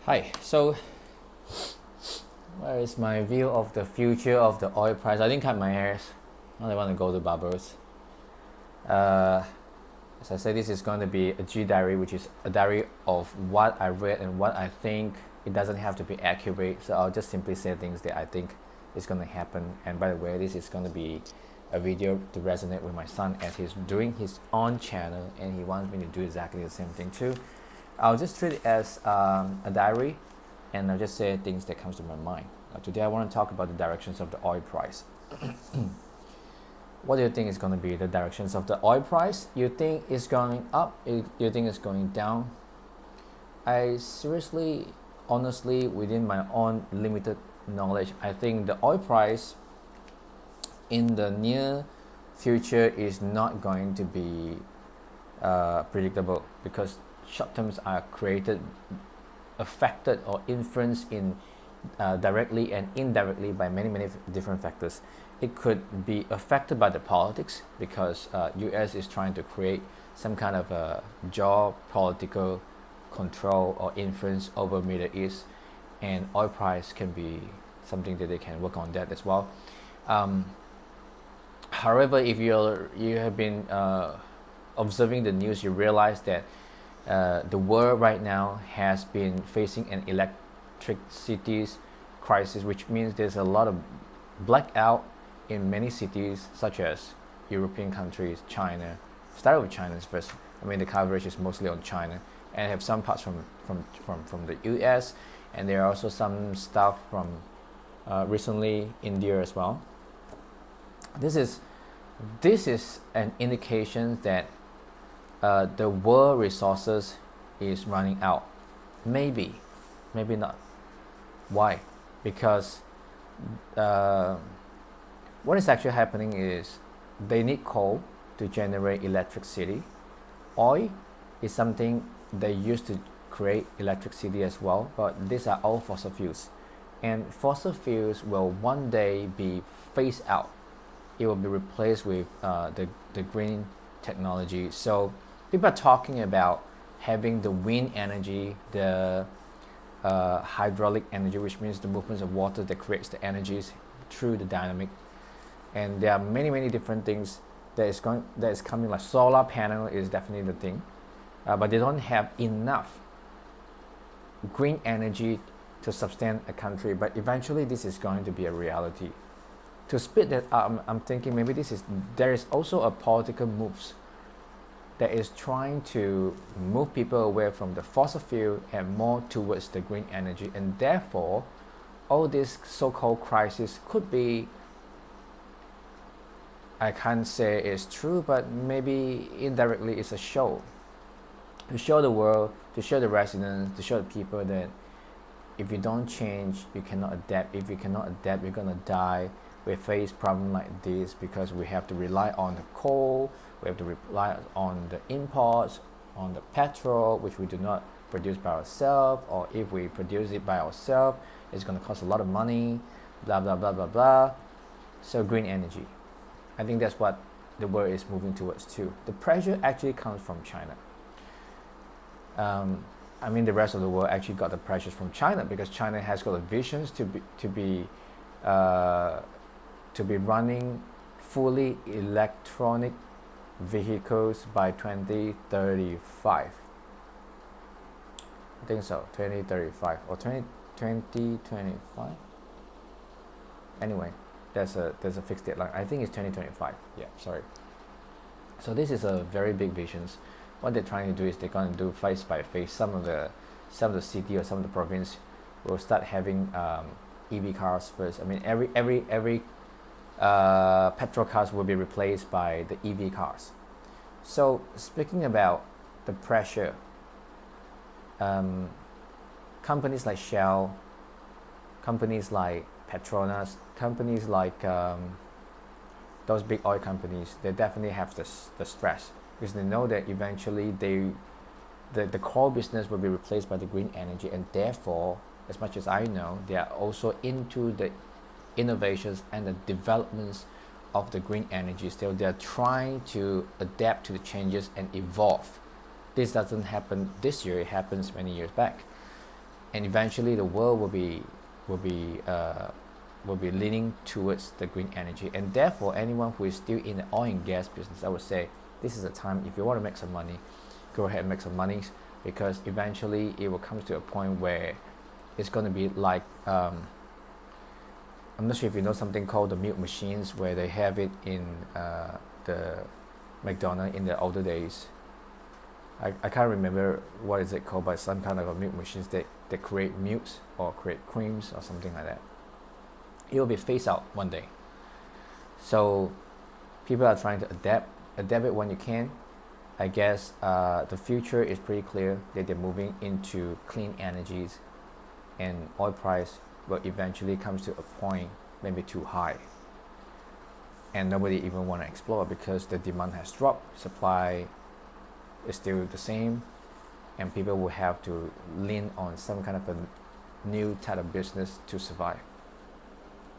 Hi, so where is my view of the future of the oil price? I didn't cut my hairs. Now I want to go to barbers. Uh, as I said, this is going to be a G diary, which is a diary of what I read and what I think. It doesn't have to be accurate, so I'll just simply say things that I think is going to happen. And by the way, this is going to be a video to resonate with my son as he's doing his own channel and he wants me to do exactly the same thing too. I'll just treat it as a diary, and I'll just say things that comes to my mind. Today I want to talk about the directions of the oil price. What do you think is going to be the directions of the oil price? You think it's going up? You think it's going down? I seriously, honestly, within my own limited knowledge, I think the oil price in the near future is not going to be predictable, because short terms are created, affected or influenced in directly and indirectly by many different factors. It could be affected by the politics, because US is trying to create some kind of a geopolitical control or influence over Middle East, and oil price can be something that they can work on that as well. However, if you have been observing the news, you realize that the world right now has been facing an electricity crisis, which means there's a lot of blackout in many cities, such as European countries, China. Start with China first. I mean, the coverage is mostly on China, and have some parts from the US, and there are also some stuff from recently India as well. This is an indication that the world resources is running out. Maybe not. Why? Because what is actually happening is they need coal to generate electricity. Oil is something they used to create electricity as well, but these are all fossil fuels, and fossil fuels will one day be phased out. It will be replaced with the green technology. So people are talking about having the wind energy, the hydraulic energy, which means the movements of water that creates the energies through the dynamic. And there are many different things that is coming. Like solar panel is definitely the thing, but they don't have enough green energy to sustain a country. But eventually, this is going to be a reality. To speed that up, I'm thinking maybe there is also a political moves that is trying to move people away from the fossil fuel and more towards the green energy, and therefore all this so-called crisis could be, I can't say it's true, but maybe indirectly it's a show to show the world, to show the residents, to show the people that if you don't change, you cannot adapt. If you cannot adapt, you're gonna die. We face problems like this because we have to rely on the coal, we have to rely on the imports, on the petrol, which we do not produce by ourselves, or if we produce it by ourselves, it's going to cost a lot of money, blah blah blah blah blah. So green energy, I think that's what the world is moving towards too. The pressure actually comes from China. I mean, the rest of the world actually got the pressures from China, because China has got the visions to be running fully electronic vehicles by 2035. I think so, 2035 or 2025. Anyway, there's a fixed deadline. I think it's 2025. Yeah, sorry. So this is a very big visions. What they're trying to do is they're going to do phase by phase. Some of the city or some of the province will start having EV cars first. I mean, every petrol cars will be replaced by the EV cars. So speaking about the pressure, companies like Shell, companies like Petronas, companies like those big oil companies, they definitely have the stress, because they know that eventually the core business will be replaced by the green energy, and therefore, as much as I know, they are also into the innovations and the developments of the green energy. So they're trying to adapt to the changes and evolve. This doesn't happen this year, it happens many years back. and eventually the world will be uh, will be leaning towards the green energy, and therefore anyone who is still in the oil and gas business, I would say this is a time, if you want to make some money, go ahead and make some money, because eventually it will come to a point where it's going to be like I'm not sure if you know something called the milk machines, where they have it in the McDonald's in the older days. I can't remember what is it called, but some kind of a milk machines that create milks or create creams or something like that. It will be phased out one day. So people are trying to adapt it when you can. I guess the future is pretty clear that they're moving into clean energies, and oil price will eventually comes to a point maybe too high, and nobody even want to explore because the demand has dropped, supply is still the same, and people will have to lean on some kind of a new type of business to survive.